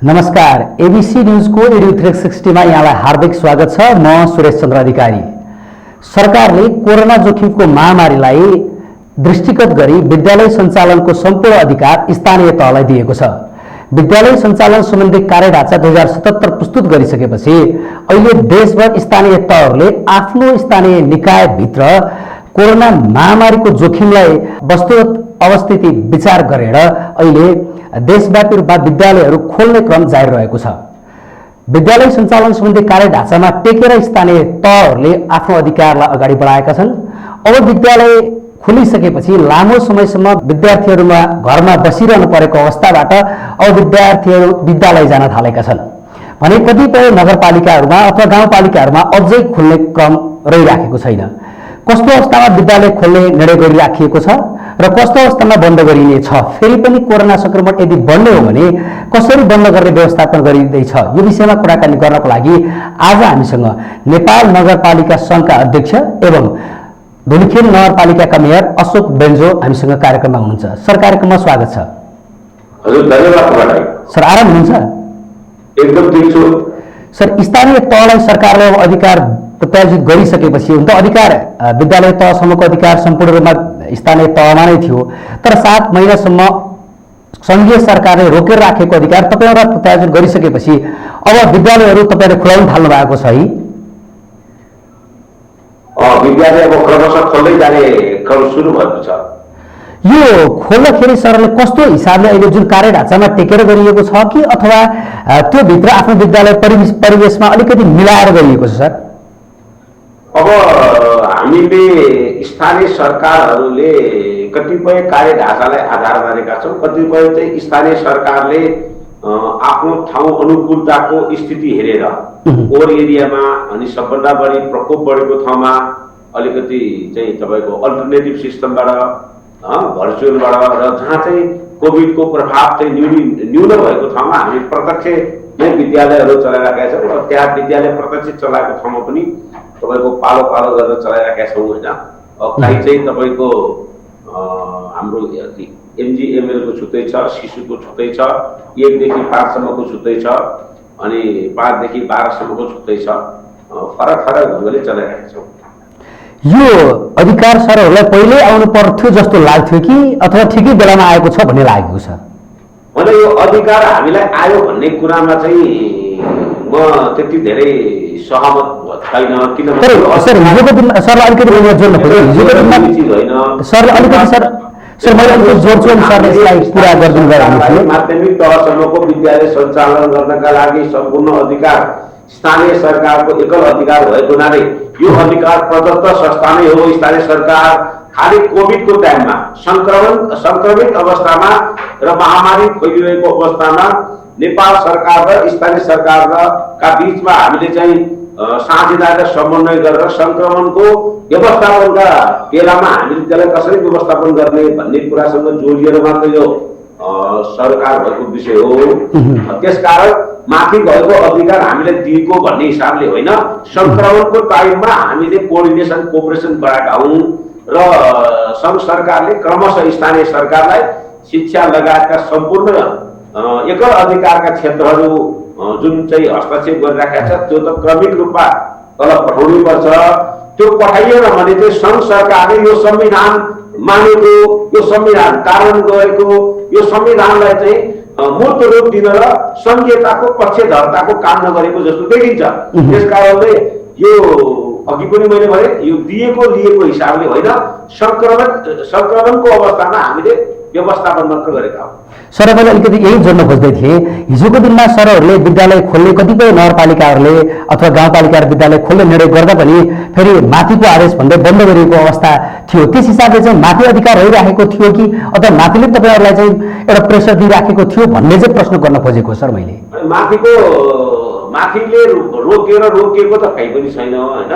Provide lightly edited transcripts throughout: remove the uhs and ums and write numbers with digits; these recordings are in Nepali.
नमस्कार, एबीसी न्यूजको रेडियो 360 मा यहाँलाई हार्दिक स्वागत छ। म सुरेश चन्द्र अधिकारी। सरकारले कोरोना जोखिमको महामारीलाई दृष्टिगत गरी विद्यालय सञ्चालनको सम्पूर्ण अधिकार स्थानीय तहलाई दिएको छ। विद्यालय सञ्चालन सम्बन्धी कार्यढाँचा 2077 प्रस्तुत गरिसकेपछि अहिले देशभर स्थानीय तहहरूले आफ्नो स्थानीय निकायभित्र कोरोना महामारीको जोखिमलाई वस्तुगत अवस्थिति विचार गरेर अहिले देशव्यापी रूपमा विद्यालयहरू खोल्ने क्रम जारी रहेको छ। विद्यालय सञ्चालन सम्बन्धी कार्यढाँचामा टेकेर स्थानीय तहहरूले आफ्नो अधिकारलाई अगाडि बढाएका छन्। अब विद्यालय खुलिसकेपछि लामो समयसम्म विद्यार्थीहरूमा घरमा बसिरहनु परेको अवस्थाबाट अब विद्यार्थीहरू विद्यालय जान थालेका छन् भने कतिपय नगरपालिकाहरूमा अथवा गाउँपालिकाहरूमा अझै खुल्ने क्रम रहिराखेको छैन। कस्तो अवस्थामा विद्यालय खोल्ने निर्णय गरिराखिएको छ र कस्तो अवस्थामा बन्द गरिनेछ, फेरि पनि कोरोना संक्रमण यदि बढ्ने हो भने कसरी बन्द गर्ने व्यवस्थापन गरिँदैछ, यो विषयमा कुराकानी गर्नको लागि आज हामीसँग नेपाल नगरपालिका संघका अध्यक्ष एवं धुलिखेल नगरपालिकाका मेयर अशोक बेन्जो हामीसँग कार्यक्रममा हुनुहुन्छ। सर, कार्यक्रममा स्वागत छ। हजुर, धन्यवाद। सर, आराम हुनुहुन्छ? एकदम ठिक छु। सर, स्थानीय तहलाई सरकारले अधिकार प्रत्यार्जित गरिसकेपछि हुन त अधिकार विद्यालय तहसम्मको अधिकार सम्पूर्ण रूपमा स्थानीय तहमा नै थियो, तर 7 महिनासम्म सङ्घीय सरकारले रोकेर राखेको अधिकार तपाईँहरूलाई प्रत्यार्जित गरिसकेपछि अब विद्यालयहरू तपाईँले खुलाउन थाल्नु भएको छ है? विद्यालय अब क्रमशः खोल्दै जाने क्रम सुरु भएको छ। यो खोल्दाखेरि सरले कस्तो हिसाबले अहिले जुन कार्यढाँचामा टेकेर गरिएको छ कि अथवा त्यो भित्र आफ्नो विद्यालय परिवेशमा अलिकति मिलाएर गरिएको छ सर? अब हामीले स्थानीय सरकारहरूले कतिपय कार्यढाँचालाई आधार मानेका छौँ, कतिपय चाहिँ स्थानीय सरकारले आफ्नो ठाउँ अनुकूलताको स्थिति हेरेर ओर एरियामा अनि सबभन्दा बढी प्रकोप बढेको ठाउँमा अलिकति चाहिँ तपाईँको अल्टरनेटिभ सिस्टमबाट भर्चुअलबाट र जहाँ चाहिँ कोभिडको प्रभाव चाहिँ न्यून भएको ठाउँमा हामी प्रत्यक्ष नै विद्यालयहरू चलाइरहेका छौँ र त्यहाँ विद्यालय प्रत्यक्ष चलाएको ठाउँमा पनि तपाईँको पालो पालो गरेर चलाइरहेका छौँ होइन। कहीँ चाहिँ तपाईँको हाम्रो एमजिएमएलको छुट्टै छ, शिशुको छुट्टै छ, 1 देखि 5 सम्मको छुट्टै छ अनि 5 देखि 12 सम्मको छुट्टै छ। फरक फरक ढङ्गले चलाइरहेका छौँ। यो अधिकार सरहरूलाई पहिल्यै आउनु पर्थ्यो जस्तो लाग्थ्यो कि अथवा ठिकै बेलामा आएको छ भन्ने लागेको छ? होइन, यो अधिकार हामीलाई आयो भन्ने कुरामा चाहिँ म त्यति धेरै सहमत छैन। किनभने सर, हिजोको दिनमा सरलाई अलिकति जोड्नु पर्यो। हिजोको दिनमा सरले अलिकति सर मैले अलिकति जोड्छु अनि सरले यसलाई पुरा गरिदिनु भयो। माध्यमिक तहसम्मको विद्यालय सञ्चालन गर्नका लागि सम्पूर्ण अधिकार स्थानीय सरकारको एकल अधिकार भएको हुनाले यो अधिकार प्रदत्त संस्था नै हो। स्थानीय सरकार खालि कोभिडको टाइममा संक्रमित अवस्थामा र महामारी फैलिरहेको अवस्थामा नेपाल सरकार र स्थानीय सरकारका बीचमा हामीले चाहिँ साझेदारी र समन्वय गरेर संक्रमणको व्यवस्थापनका बेलामा हामीले त्यसलाई कसरी व्यवस्थापन गर्ने भन्ने कुरासँग जोडिएर मात्र यो सरकार भएको विषय हो। त्यसकारण माथि भएको अधिकार हामीले दिएको भन्ने हिसाबले होइन, संक्रमणको टाइममा हामीले कोअर्डिनेसन गराएका हौँ र सङ्घ सरकारले क्रमशः स्थानीय सरकारलाई शिक्षा लगायतका सम्पूर्ण एकल अधिकारका क्षेत्रहरू जुन चाहिँ हस्तक्षेप गरिराखेका छ त्यो त क्रमिक रूपमा तल पठाउनै पर्छ। त्यो पठाइएन भने चाहिँ सङ्घ सरकारले यो संविधान मानेको, यो संविधान कारण गरेको, यो संविधानलाई चाहिँ मूर्त रूप दिन र संघीयताको पक्षधरताको काम नगरेको जस्तो देखिन्छ। त्यसकारणले यो अघि पनि मैले भने यो दिएको लिएको हिसाबले होइन, संक्रमणको अवस्थामा हामीले व्यवस्थापन मात्र गरेका हौँ। सर, मैले अलिकति यही जोड्न खोज्दै थिएँ। हिजोको दिनमा सरहरूले विद्यालय खोल्ने कतिपय नगरपालिकाहरूले अथवा गाउँपालिकाहरू विद्यालय खोल्ने निर्णय गर्दा पनि फेरि माथिको आदेश भन्दै बन्द गरिएको अवस्था थियो। त्यस हिसाबले चाहिँ माथि अधिकार रहिराखेको थियो कि अथवा माथिले तपाईँहरूलाई चाहिँ एउटा प्रेसर दिइराखेको थियो भन्ने चाहिँ प्रश्न गर्न खोजेको सर मैले। माथिले रोकिएको त कहीँ पनि छैन होइन।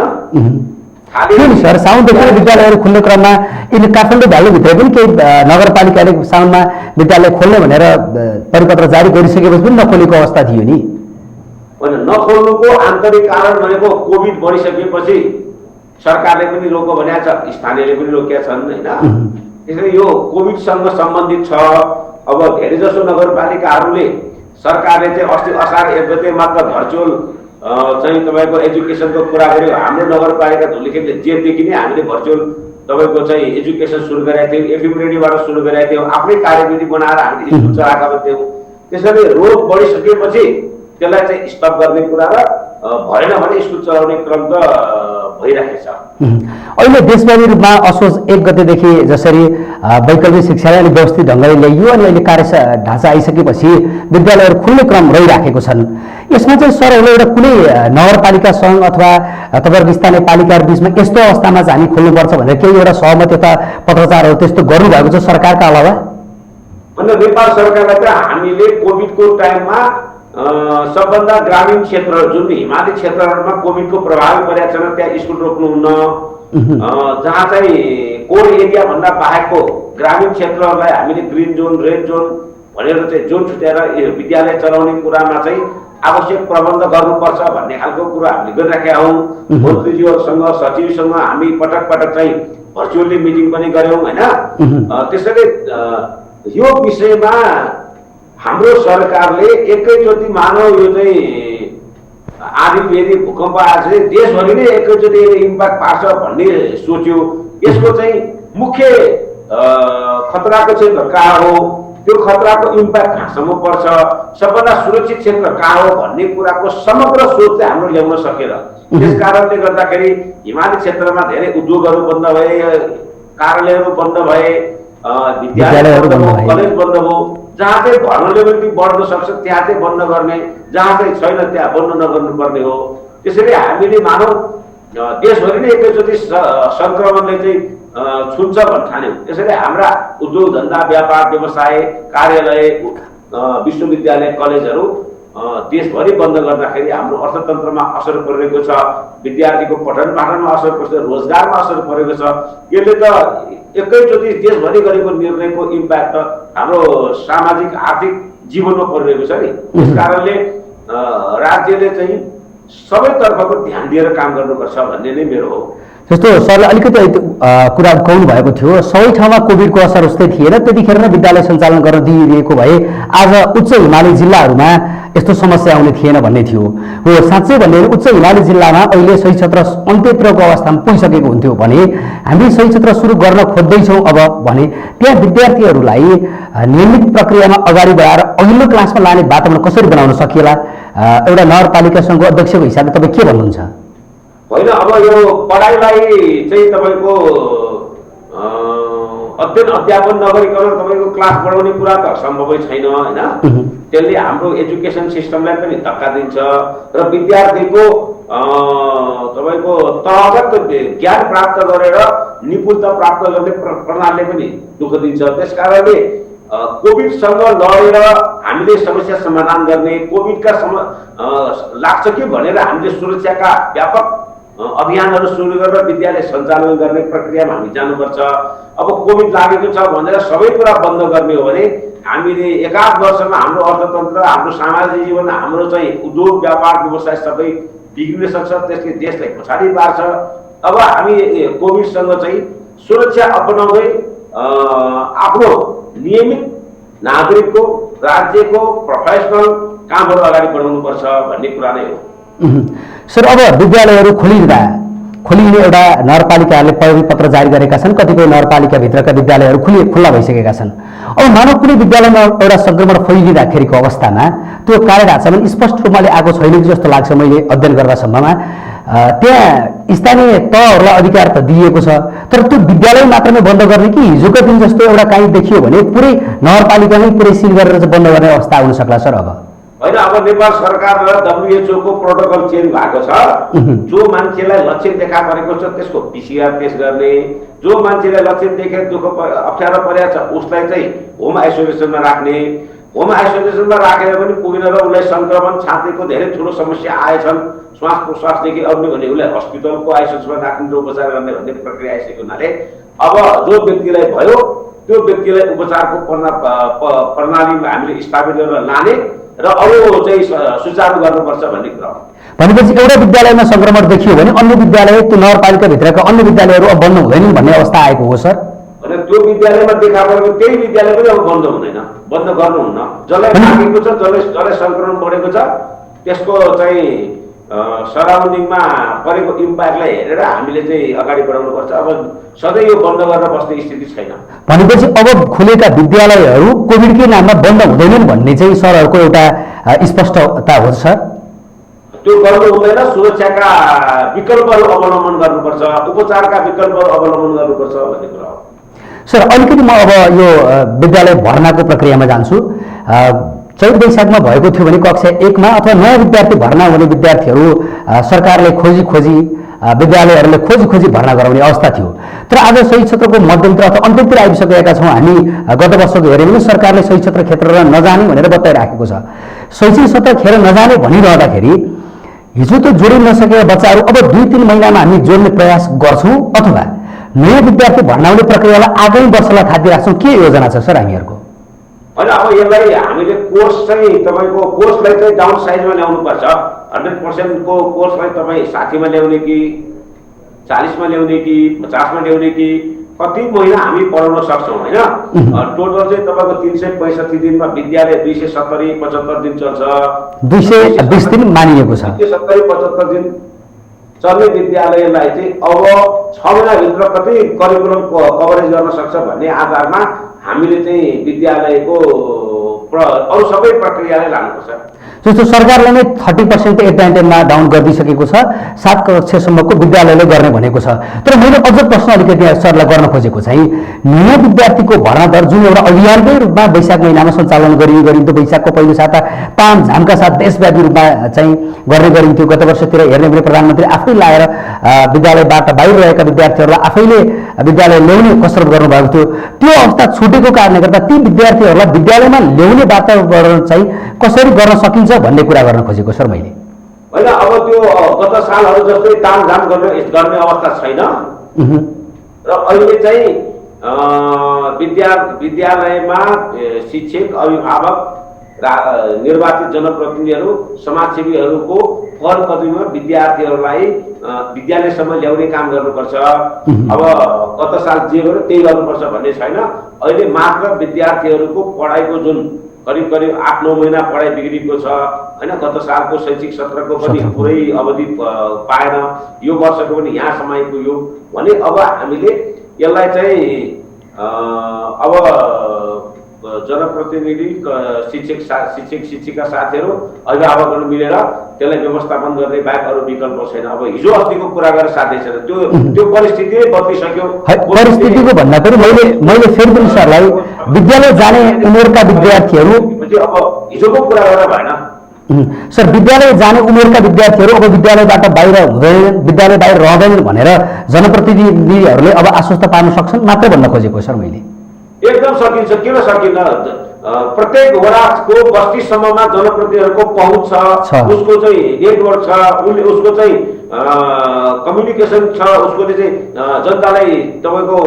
सर, साउनदेखि विद्यालयहरू खुल्ने क्रममा यिनी काठमाडौँ भ्यालीभित्र पनि केही नगरपालिकाले साउनमा विद्यालय खोल्ने भनेर परिपत्र जारी गरिसकेपछि पनि नखोलेको अवस्था थियो नि? होइन, नखोल्नुको आन्तरिक कारण भनेको कोभिड बढिसकेपछि सरकारले पनि रोको भनेको छ, स्थानीयले पनि रोकेका छन् होइन। त्यसैले यो कोभिडसँग सम्बन्धित छ। अब धेरै जसो नगरपालिकाहरूले सरकारले चाहिँ अस्ति असार 1 गते मात्र भर्चुअल चाहिँ तपाईँको एजुकेसनको कुरा गर्यो। हाम्रो नगरपालिका धुलिखेलले जेदेखि नै हामीले भर्चुअल तपाईँको चाहिँ एजुकेसन सुरु गरेका थियौँ, एफिमरेडीबाट सुरु गरेका थियौँ, आफ्नै कार्यविधि बनाएर हामीले स्कुल चलाएका थियौँ। त्यसैले रोग बढिसकेपछि त्यसलाई चाहिँ स्टप गर्ने कुरा र भएन भने स्कुल चलाउने क्रम त भइरहेको छ। अहिले देशव्यापी रूपमा असोज 1 गतेदेखि जसरी वैकल्पिक शिक्षालाई अलिक व्यवस्थित ढङ्गले ल्याइयो अनि अहिले कार्य ढाँचा आइसकेपछि विद्यालयहरू खुल्ने क्रम रहिराखेको छन्। यसमा चाहिँ सरहरूले एउटा कुनै नगरपालिका सङ्घ अथवा तपाईँहरूको स्थानीय पालिकाहरू बिचमा यस्तो अवस्थामा चाहिँ हामी खोल्नुपर्छ भनेर केही एउटा सहमति अथवा पत्रचारहरू त्यस्तो गर्नुभएको छ सरकारका अलावा? अन्त नेपाल सरकारलाई त हामीले कोभिडको टाइममा सबभन्दा ग्रामीण क्षेत्र जुन हिमाली क्षेत्रहरूमा कोभिडको प्रभाव परेको छ त्यहाँ स्कुल रोक्नुहुन्न, जहाँ चाहिँ कोर एरिया भन्दा बाहेकको ग्रामीण क्षेत्रहरूलाई हामीले ग्रिन जोन रेड जोन भनेर चाहिँ जोन छुट्याएर विद्यालय चलाउने कुरामा चाहिँ आवश्यक प्रबन्ध गर्नुपर्छ भन्ने खालको कुरा हामीले गरिराखेका हौँ। मन्त्रीज्यूहरूसँग सचिवसँग हामी पटक पटक चाहिँ भर्चुअली मिटिङ पनि गऱ्यौँ होइन। त्यसैले यो विषयमा हाम्रो सरकारले एकैचोटि मानव यो चाहिँ आँधी भूकम्प आए देशभरि नै एकैचोटि इम्प्याक्ट पार्छ भन्ने सोच्यो। यसको चाहिँ मुख्य खतराको क्षेत्र कहाँ हो, त्यो खतराको इम्प्याक्ट कहाँसम्म पर्छ, सबभन्दा सुरक्षित क्षेत्र कहाँ हो भन्ने कुराको समग्र सोच चाहिँ हाम्रो ल्याउन सकेन। त्यस कारणले गर्दाखेरि हिमाली क्षेत्रमा धेरै उद्योगहरू बन्द भए, कार्यालयहरू बन्द भए, विद्यालयहरू बन्द भए, कलेज बन्द भयो। जहाँ चाहिँ भर्नरेबिलिटी बढ्न सक्छ त्यहाँ चाहिँ बन्द गर्ने, जहाँ चाहिँ छैन त्यहाँ बन्द नगर्नुपर्ने हो। त्यसैले हामीले मानव देशभरि नै एकैचोटि संक्रमणले चाहिँ छुन्छ भन्ने ठान्यौँ। त्यसैले हाम्रा उद्योग धन्दा व्यापार व्यवसाय कार्यालय विश्वविद्यालय कलेजहरू देशभरि बन्द गर्दाखेरि हाम्रो अर्थतन्त्रमा असर परिरहेको छ, विद्यार्थीको पठन पाठनमा असर पर्छ, रोजगारमा असर परेको छ। यसले त एकैचोटि देशभरि गरेको निर्णयको इम्प्याक्ट हाम्रो सामाजिक आर्थिक जीवनमा परिरहेको छ नि। त्यस कारणले राज्यले चाहिँ सबैतर्फको ध्यान दिएर काम गर्नुपर्छ भन्ने नै मेरो हो। जस्तो सरले अलिकति कुरा उठाउनु भएको थियो, सबै ठाउँमा कोभिडको असर उस्तै थिएन, त्यतिखेर नै विद्यालय सञ्चालन गर्न दिइरहेको भए आज उच्च हिमाली जिल्लाहरूमा यस्तो समस्या आउने थिएन भन्ने थियो। हो, साँच्चै भन्ने उच्च हिमाली जिल्लामा अहिले सही क्षेत्र अन्त्यत्रको अवस्थामा पुगिसकेको हुन्थ्यो भने हामी सही क्षेत्र सुरु गर्न खोज्दैछौँ अब भने त्यहाँ विद्यार्थीहरूलाई नियमित प्रक्रियामा अगाडि बढाएर अघिल्लो क्लासमा लाने वातावरण कसरी बनाउन सकिएला? एउटा नगरपालिका सङ्घको अध्यक्षको हिसाबले तपाईँ के भन्नुहुन्छ? होइन, अब यो पढाइलाई चाहिँ तपाईँको अध्ययन अध्यापन नगरिकन तपाईँको क्लास बढाउने कुरा त सम्भवै छैन होइन। त्यसले हाम्रो एजुकेसन सिस्टमलाई पनि धक्का दिन्छ र विद्यार्थीको तपाईँको तहगत ज्ञान प्राप्त गरेर निपुणता प्राप्त गर्ने प्रणालीले पनि दुःख दिन्छ। त्यस कारणले कोभिडसँग लडेर हामीले समस्या समाधान गर्ने, कोभिडका लाग्छ कि भनेर हामीले सुरक्षाका व्यापक अभियानहरू सुरु गरेर विद्यालय सञ्चालन गर्ने प्रक्रियामा हामी जानुपर्छ। अब कोभिड लागेको छ भनेर सबै कुरा बन्द गर्ने हो भने हामीले एकाध वर्षमा हाम्रो अर्थतन्त्र, हाम्रो सामाजिक जीवन, हाम्रो चाहिँ उद्योग व्यापार व्यवसाय सबै बिग्रिन सक्छ, त्यसले देशलाई पछाडि पार्छ। अब हामी कोभिडसँग चाहिँ सुरक्षा अपनाउँदै आफ्नो नियमित नागरिकको, राज्यको प्रोफेसनल कामहरू अगाडि बढाउनुपर्छ भन्ने कुरा नै हो। सर, अब विद्यालयहरू खोलिने एउटा नगरपालिकाहरूले परिपत्र पत्र जारी गरेका छन्, कतिपय नगरपालिकाभित्रका विद्यालयहरू खुल्ला भइसकेका छन्। अब मानव कुनै विद्यालयमा एउटा संक्रमण फैलिँदाखेरिको अवस्थामा त्यो कार्य ढाँचामा स्पष्ट रूपमा आएको छैन कि जस्तो लाग्छ मैले अध्ययन गर्दासम्ममा। त्यहाँ स्थानीय तहहरूलाई अधिकार त दिएको छ, तर त्यो विद्यालय मात्रमै बन्द गर्ने कि हिजोको दिन जस्तो एउटा काहीँ देखियो भने पुरै नगरपालिकामै पुरै सिल गरेर चाहिँ बन्द गर्ने अवस्था आउन सक्ला सर? अब होइन, अब नेपाल सरकार र WHO को प्रोटोकल चेन्ज भएको छ। जो मान्छेलाई लक्षण देखा परेको छ त्यसको PCR टेस्ट गर्ने, जो मान्छेलाई लक्षण देखेर दुःख अप्ठ्यारो परेको छ उसलाई चाहिँ होम आइसोलेसनमा राख्ने, होम आइसोलेसनमा राखेर पनि पुगेन र उसलाई संक्रमण छातीको धेरै ठुलो समस्या आएछन्, श्वास प्रश्वासदेखि अग्नि भने उसलाई हस्पिटलको आइसोलेसनमा राख्ने र उपचार गर्ने भन्ने प्रक्रिया आइसकेको हुनाले अब जो व्यक्तिलाई भयो त्यो व्यक्तिलाई उपचारको प्रणालीमा हामीले स्थापित गरेर लाने र अरू चाहिँ सुचारू गर्नुपर्छ भन्ने कुरा हो। भनेपछि एउटा विद्यालयमा संक्रमण देखियो भने अन्य विद्यालय, त्यो नगरपालिकाभित्रका अन्य विद्यालयहरू अब बन्द हुँदैनन् भन्ने अवस्था आएको हो सर? भने त्यो विद्यालयमा देखा परेको त्यही विद्यालय पनि अब बन्द हुँदैन। बन्द गर्नुहुन्न। जसलाई लागेको छ, जसलाई संक्रमण बढेको छ, त्यसको चाहिँ सराउन्डिङमा परेको इम्प्याक्टलाई हेरेर हामीले चाहिँ अगाडि बढाउनुपर्छ। अब सधैँ यो बन्द गरेर बस्ने स्थिति छैन। भनेपछि अब खुलेका विद्यालयहरू कोभिडकै नाममा बन्द हुँदैनन् भन्ने चाहिँ सरहरूको एउटा स्पष्टता हो सर? त्यो गर्नु हुँदैन। सुरक्षाका विकल्पहरू अवलम्बन गर्नुपर्छ, उपचारका विकल्पहरू अवलम्बन गर्नुपर्छ भन्ने कुरा हो। सर, अलिकति म अब यो विद्यालय भर्नाको प्रक्रियामा जान्छु। चैत वैशाखमा भएको थियो भने कक्षा 1 मा अथवा नयाँ विद्यार्थी भर्ना हुने विद्यार्थीहरू सरकारले खोजी विद्यालयहरूले खोजी भर्ना गराउने अवस्था थियो। तर आज शैक्षिक क्षेत्रको मध्यन्तर अथवा अन्त्यतिर आइसकेका छौँ हामी। गत वर्षको हेऱ्यौँ भने सरकारले शैक्षिक क्षेत्र खेरेर नजाने भनेर बताइराखेको छ। शैक्षिक क्षेत्र खेर नजाने भनिरहँदाखेरि हिजो त जोडिन नसकेका बच्चाहरू अब 2-3 महिनामा हामी जोड्ने प्रयास गर्छौँ अथवा नयाँ विद्यार्थी भर्ना हुने प्रक्रियालाई आगामी वर्षलाई थाती राख्छौँ? के योजना छ सर हामीहरूको? होइन, अब यसलाई हामीले कोर्स चाहिँ तपाईँको कोर्सलाई चाहिँ डाउन साइजमा ल्याउनुपर्छ। 100% को कोर्सलाई तपाईँ 60 मा ल्याउने कि 40 मा ल्याउने कि 50 मा ल्याउने कि कति महिना हामी पढाउन सक्छौँ होइन। टोटल चाहिँ तपाईँको 365 दिनमा विद्यालय 270-75 दिन चल्छ। 220 दिन मानिएको छ। 270-75 दिन चल्ने विद्यालयलाई चाहिँ अब 6 महिनाभित्र कति करिकुलम कभरेज गर्न सक्छ भन्ने आधारमा हामीले चाहिँ विद्यालयको अरू सबै प्रक्रियालाई लानुपर्छ। जस्तो सरकारले नै 30% एडभान्टेजमा डाउन गरिदिइसकेको छ, 7 कक्षासम्मको विद्यालयले गर्ने भनेको छ। तर मैले अझ प्रश्न अलिकति सरलाई गर्न खोजेको चाहिँ नयाँ विद्यार्थीको भर्ना दर जुन एउटा अभियानकै रूपमा वैशाख महिनामा सञ्चालन गरिन्थ्यो, वैशाखको पहिलो साता तामझामका साथ देशव्यापी रूपमा चाहिँ गर्ने गरिन्थ्यो। गत वर्षतिर हेर्ने भने प्रधानमन्त्री आफै लाएर विद्यालयबाट बाहिर रहेका विद्यार्थीहरूलाई आफैले विद्यालय ल्याउने कसरत गर्नुभएको थियो। त्यो अवस्था छुटेको कारणले गर्दा ती विद्यार्थीहरूलाई विद्यालयमा ल्याउने वातावरण चाहिँ कसरी गर्न सकिन्छ भन्ने कुरा गर्न खोजेको सर मैले। होइन, अब त्यो गत सालहरू जस्तै तामझाम गर्ने अवस्था छैन र अहिले चाहिँ विद्यालयमा शिक्षक, अभिभावक, निर्वाचित जनप्रतिनिधिहरू, समाजसेवीहरूको पहल कदमीमा विद्यार्थीहरूलाई विद्यालयसम्म ल्याउने काम गर्नुपर्छ। अब गत साल जे गर्यो त्यही गर्नुपर्छ भन्ने छैन। अहिले मात्र विद्यार्थीहरूको पढाइको जुन करिब 8-9 महिना पढाइ बिग्रेको छ होइन। गत सालको शैक्षिक सत्रको पनि पुरै अवधि पाएन, यो वर्षको पनि यहाँ समय पुग्यो भने अब हामीले यसलाई चाहिँ अब जनप्रतिनिधि, शिक्षिका साथीहरू, अभिभावकहरू मिलेर त्यसलाई व्यवस्थापन गर्ने बाहेक अरू विकल्प छैन। अब हिजो अस्तिको कुरा गरेर साध्य छैन। त्यो परिस्थिति बदलिसक्यो। परिस्थितिको भन्दा पनि मैले फेरि पनि सरलाई विद्यालय जाने उमेरका विद्यार्थीहरू अब हिजोको कुरा गरेर भएन सर। विद्यालय जाने उमेरका विद्यार्थीहरू अब विद्यालयबाट बाहिर हुँदैनन्, विद्यालय बाहिर रहँदैनन् भनेर जनप्रतिनिधिहरूले अब आश्वस्त पार्न सक्छन् मात्र भन्न खोजेको सर मैले। एकदम सकिन्छ, किन सकिन्न? प्रत्येक वडाको बस्तीसम्ममा जनप्रतिनिधिहरूको पहुँच छ, उसको चाहिँ नेटवर्क छ, उसको चाहिँ कम्युनिकेसन छ, उसकोले चाहिँ जनतालाई तपाईँको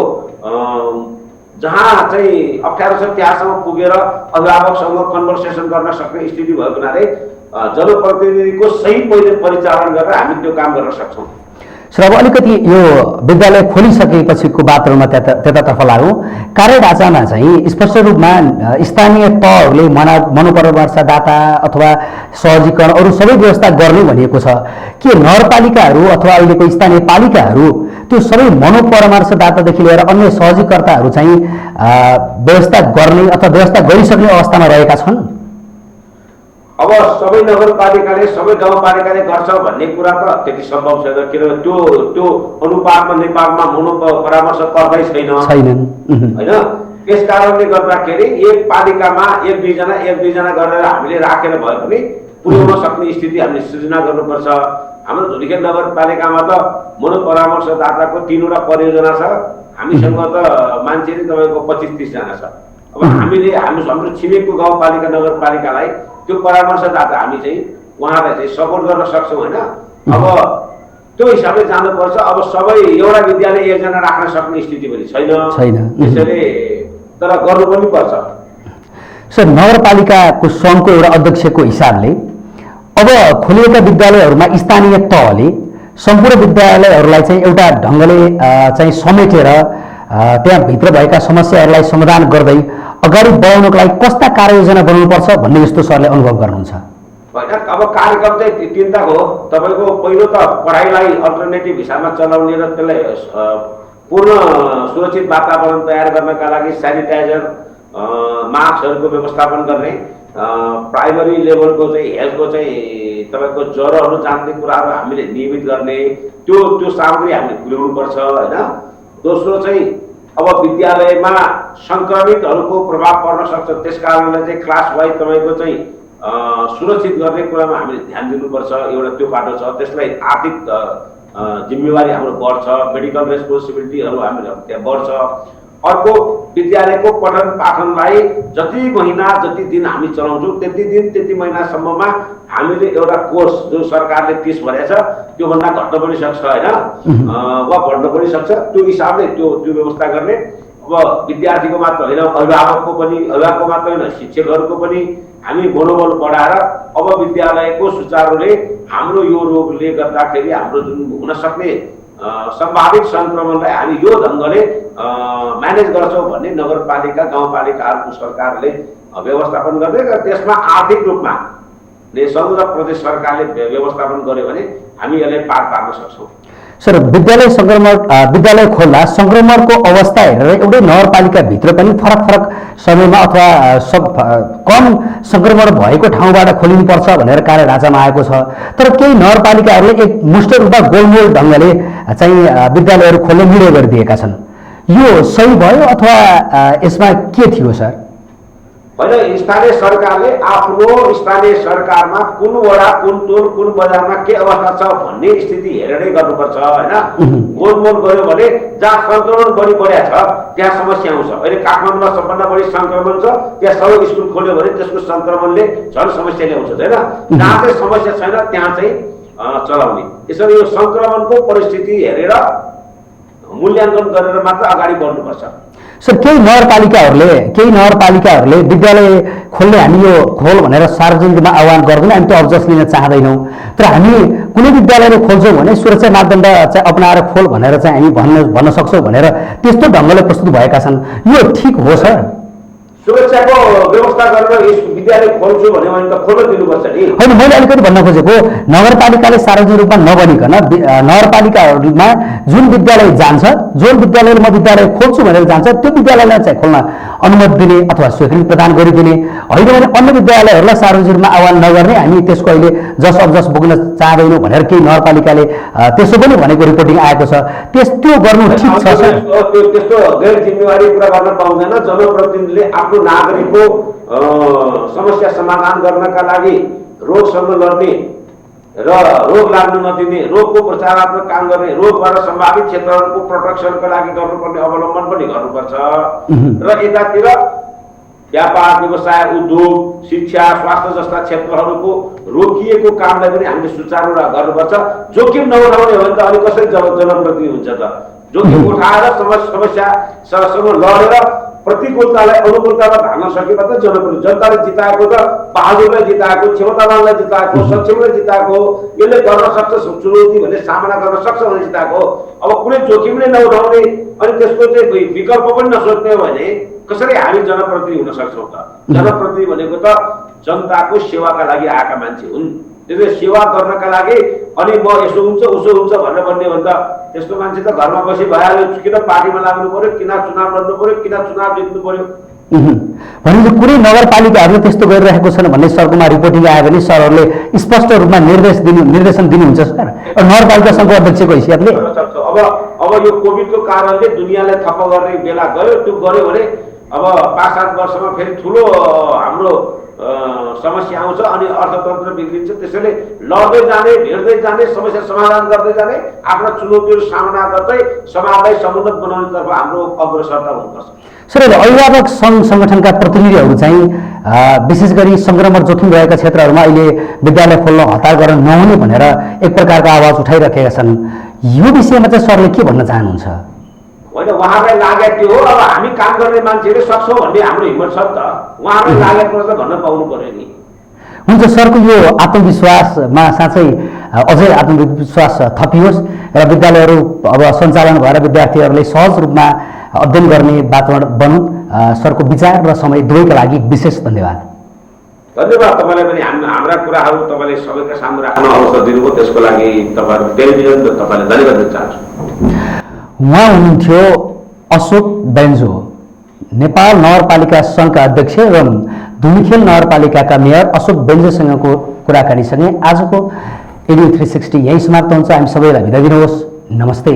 जहाँ चाहिँ अप्ठ्यारो छ त्यहाँसम्म पुगेर अभिभावकसँग कन्भर्सेसन गर्न सक्ने स्थिति भएको हुनाले जनप्रतिनिधिको सही परिचालन गरेर हामी त्यो काम गर्न सक्छौँ। सर, अब अलिकति यो विद्यालय खोलिसकेपछिको वातावरणमा त्यतातर्फ लागौँ। कार्यढाँचामा चाहिँ स्पष्ट रूपमा स्थानीय तहहरूले मनोपरामर्शदाता अथवा सहजीकरण अरू सबै व्यवस्था गर्ने भनिएको छ। के नगरपालिकाहरू अथवा अहिलेको स्थानीय पालिकाहरू त्यो सबै मनोपरामर्शदातादेखि लिएर अन्य सहजीकर्ताहरू चाहिँ व्यवस्था गर्ने अथवा व्यवस्था गरिसक्ने अवस्थामा रहेका छन्? अब सबै नगरपालिकाले, सबै गाउँपालिकाले गर्छ भन्ने कुरा त त्यति सम्भव छैन, किनभने त्यो अनुपातमा नेपालमा मनोपरामर्शकर्ता छैन होइन। त्यस कारणले गर्दाखेरि एक पालिकामा एक दुईजना गरेर हामीले राखेर भए पनि पुर्याउन सक्ने स्थिति हामीले सृजना गर्नुपर्छ। हाम्रो धुलिखेल नगरपालिकामा त मनोपरामर्शदाताको 3वटा परियोजना छ। हामीसँग त मान्छे नै तपाईँको 25-30 जना छ। अब हामीले हाम्रो छिमेकको गाउँपालिका नगरपालिकालाई त्यो परामर्शदाता हामी चाहिँ उहाँलाई चाहिँ सपोर्ट गर्न सक्छौँ होइन। अब त्यो हिसाबले जानुपर्छ। अब सबै एउटा विद्यालय एकजना राख्न सक्ने स्थिति पनि छैन, त्यसैले तर गर्नु पनि पर्छ। सर, नगरपालिकाको सङ्घको एउटा अध्यक्षको हिसाबले अब खोलिएका विद्यालयहरूमा स्थानीय तहले सम्पूर्ण विद्यालयहरूलाई चाहिँ एउटा ढङ्गले चाहिँ समेटेर त्यहाँभित्र भएका समस्याहरूलाई समाधान गर्दै अगाडि बढाउनको लागि कस्ता कार्ययोजना बनाउनुपर्छ भन्ने जस्तो सरले अनुभव गर्नुहुन्छ? होइन, अब कार्यक्रम चाहिँ तिनवटा हो। तपाईँको पहिलो त पढाइलाई अल्टरनेटिभ हिसाबमा चलाउने र त्यसलाई पूर्ण सुरक्षित वातावरण तयार गर्नका लागि सेनिटाइजर मास्कहरूको व्यवस्थापन गर्ने, प्राइमरी लेभलको चाहिँ हेल्थको चाहिँ तपाईँको ज्वरोहरू जान्ने कुराहरू हामीले नियमित गर्ने, त्यो सामग्री हामीले पुर्याउनुपर्छ होइन। दोस्रो चाहिँ अब विद्यालयमा सङ्क्रमितहरूको प्रभाव पर्न सक्छ, त्यस कारणले चाहिँ क्लास वाइज तपाईँको चाहिँ सुरक्षित गर्ने कुरामा हामीले ध्यान दिनुपर्छ। एउटा त्यो बाटो छ। त्यसलाई आर्थिक जिम्मेवारी हाम्रो बढ्छ, मेडिकल रेस्पोन्सिबिलिटीहरू हामीले त्यहाँ बढ्छ। अर्को, विद्यालयको पठन पाठनलाई जति महिना जति दिन हामी चलाउँछौँ त्यति दिन त्यति महिनासम्ममा हामीले एउटा कोर्स जो सरकारले 30 भनेको छ त्योभन्दा घट्न पनि सक्छ होइन, वा बढ्न पनि सक्छ। त्यो हिसाबले त्यो व्यवस्था गर्ने। अब विद्यार्थीको मात्र होइन, अभिभावकको मात्र होइन, शिक्षकहरूको पनि हामी मनोबल बढाएर अब विद्यालयको सुचारूले हाम्रो यो रोगले गर्दाखेरि हाम्रो जुन हुन सक्ने सम्भावित सङ्क्रमणलाई हामी यो ढङ्गले म्यानेज गर्छौँ भन्ने नगरपालिका गाउँपालिकाहरूको सरकारले व्यवस्थापन गर्दै र त्यसमा आर्थिक रूपमा सङ्घ र प्रदेश सरकारले व्यवस्थापन गर्यो भने हामी यसलाई पार पार्न सक्छौँ। सर, विद्यालय खोल्दा सङ्क्रमणको अवस्था हेरेर एउटै नगरपालिकाभित्र पनि फरक फरक समयमा अथवा कम सङ्क्रमण भएको ठाउँबाट खोलिनुपर्छ भनेर कार्य ढाँचामा आएको छ। तर केही नगरपालिकाहरूले एक मुष्ट रूपमा गोलमोल ढङ्गले चाहिँ विद्यालयहरू खोल्ने निर्णय गरिदिएका छन्। यो सही भयो अथवा यसमा के थियो सर? होइन, स्थानीय सरकारले आफ्नो स्थानीय सरकारमा कुन वडा कुन टोल कुन बजारमा के अवस्था छ भन्ने स्थिति हेरेरै गर्नुपर्छ होइन। गोलमोल गयो भने जहाँ सङ्क्रमण बढी बढिया छ त्यहाँ समस्या आउँछ। अहिले काठमाडौँमा सबभन्दा बढी सङ्क्रमण छ, त्यहाँ सबै स्कुल खोल्यो भने त्यसको सङ्क्रमणले झन् समस्या ल्याउँछ होइन। जहाँ चाहिँ समस्या छैन त्यहाँ चाहिँ चलाउने। यसरी यो सङ्क्रमणको परिस्थिति हेरेर मूल्याङ्कन गरेर मात्र अगाडि बढ्नुपर्छ। सर, केही नगरपालिकाहरूले विद्यालय खोल्ने हामी यो खोल भनेर सार्वजनिकमा आह्वान गर्दैन, हामी त्यो अब्जस लिन चाहँदैनौँ। तर हामी कुनै विद्यालयले खोल्छौँ भने सुरक्षा मापदण्ड चाहिँ अपनाएर खोल भनेर चाहिँ हामी भन्न सक्छौँ भनेर त्यस्तो ढङ्गले प्रस्तुत भएका छन्। यो ठिक हो सर? सुरक्षाको व्यवस्था गरेर यस विद्यालय खोल्छु भन्यो भने त खोल्न दिनुपर्छ नि। होइन, मैले अलिकति भन्न खोजेको नगरपालिकाले सार्वजनिक रूपमा नबनिकन नगरपालिकाहरूमा जुन विद्यालय जान्छ, जुन विद्यालयले म विद्यालय खोल्छु भनेर जान्छ त्यो विद्यालयलाई चाहिँ खोल्न अनुमति दिने अथवा स्वीकृति प्रदान गरिदिने, होइन भने अन्य विद्यालयहरूलाई सार्वजनिक रूपमा आह्वान नगर्ने, हामी त्यसको अहिले जस अब्जस बोक्न चाहँदैनौँ भनेर केही नगरपालिकाले त्यसो पनि भनेको रिपोर्टिङ आएको छ। त्यो गर्नु ठिक छ सर? त्यस्तो गैर जिम्मेवारी कुरा गर्न पाउँदैन। जनप्रतिनिधिले आफ्नो नागरिकको समस्या समाधान गर्नका लागि रोगसँग लड्ने र रोग लाग्न नदिने, रोगको प्रचारात्मक काम गर्ने, रोगबाट सम्भावित क्षेत्रहरूको प्रोटेक्सनको लागि गर्नुपर्ने अवलम्बन पनि गर्नुपर्छ। र यतातिर व्यापार व्यवसाय उद्योग शिक्षा स्वास्थ्य जस्ता क्षेत्रहरूको रोकिएको कामलाई पनि हामीले सुचारू गर्नुपर्छ। जोखिम नउठाउने हो भने त अलिक कसरी जनप्रतिनिधि हुन्छ त? जोखिम उठाएर समस्यासँग लडेर प्रतिकूलतालाई अनुकूलतामा धान्न सके मात्र जनताले जिताएको त बहादुरलाई जिताएको, क्षमतावानलाई जिताएको, सक्षमलाई जिताएको, यसले गर्न सक्छ चुनौती भन्ने सामना गर्न सक्छ भने जिताएको। अब कुनै जोखिम नै नउठाउने अनि त्यसको चाहिँ विकल्प पनि नसोच्ने हो भने कसरी हामी जनप्रतिनिधि हुन सक्छौँ त? जनप्रतिनिधि भनेको त जनताको सेवाका लागि आएका मान्छे हुन्। त्यसले सेवा गर्नका लागि अनि म यसो हुन्छ उसो हुन्छ भनेर भन्ने हो भने त त्यस्तो मान्छे त घरमा बसी भइहाल्यो। किन पार्टीमा लाग्नु पर्यो, किन चुनाव लड्नु पर्यो, किन चुनाव जित्नु पर्यो? भनेपछि कुनै नगरपालिकाहरूले त्यस्तो गरिरहेको छन् भन्ने सरकोमा रिपोर्टिङ आयो भने सरहरूले स्पष्ट रूपमा निर्देशन दिनुहुन्छ सर नगरपालिका सङ्घको अध्यक्षको हैसियतले? अब यो कोभिडको कारणले दुनियाँलाई थप्प गर्ने बेला गयो। त्यो गऱ्यो भने अब 5-7 वर्षमा फेरि ठुलो हाम्रो समस्या आउँछ अनि अर्थतन्त्र बिग्रिन्छ। त्यसैले लड्दै जाने, भेट्दै जाने, समस्या समाधान गर्दै जाने, आफ्ना चुनौतीहरू सामना गर्दै समाजलाई समुन्नत बनाउनेतर्फ हाम्रो अग्रसरता हुनुपर्छ। सर, अभिभावक सङ्घ सङ्गठनका प्रतिनिधिहरू चाहिँ विशेष गरी सङ्क्रमण जोखिम रहेका क्षेत्रहरूमा अहिले विद्यालय खोल्न हतार गर्न नहुने भनेर एक प्रकारको आवाज उठाइरहेका छन्। यो विषयमा चाहिँ सरले के भन्न चाहनुहुन्छ? होइन, उहाँलाई लागेको थियो। अब हामी काम गर्ने मान्छेले सक्छौँ भन्ने हाम्रो हिम्मत छ नि त। उहाँलाई लागेको त भन्न पाउनु पर्यो नि। हुन्छ सरको यो आत्मविश्वासमा साँच्चै अझै आत्मविश्वास थपियोस् र विद्यालयहरू अब सञ्चालन भएर विद्यार्थीहरूले सहज रूपमा अध्ययन गर्ने वातावरण बनुन्। सरको विचार र समय दुवैका लागि विशेष धन्यवाद। धन्यवाद तपाईँलाई पनि हाम्रा कुराहरू तपाईँले सबैका सामु राख्न अवसर दिनुभयो, त्यसको लागि तपाईँहरू टेलिभिजन तपाईँलाई धन्यवाद दिन चाहन्छु। उहाँ हुनुहुन्थ्यो अशोक बेन्जो, नेपाल नगरपालिका सङ्घका अध्यक्ष एवं धुलीखेल नगरपालिकाका मेयर अशोक बेन्जोसँगको कुराकानीसँगै आजको एडियो 360 यही समाप्त हुन्छ। हामी सबैलाई बिदा दिनुहोस्। नमस्ते।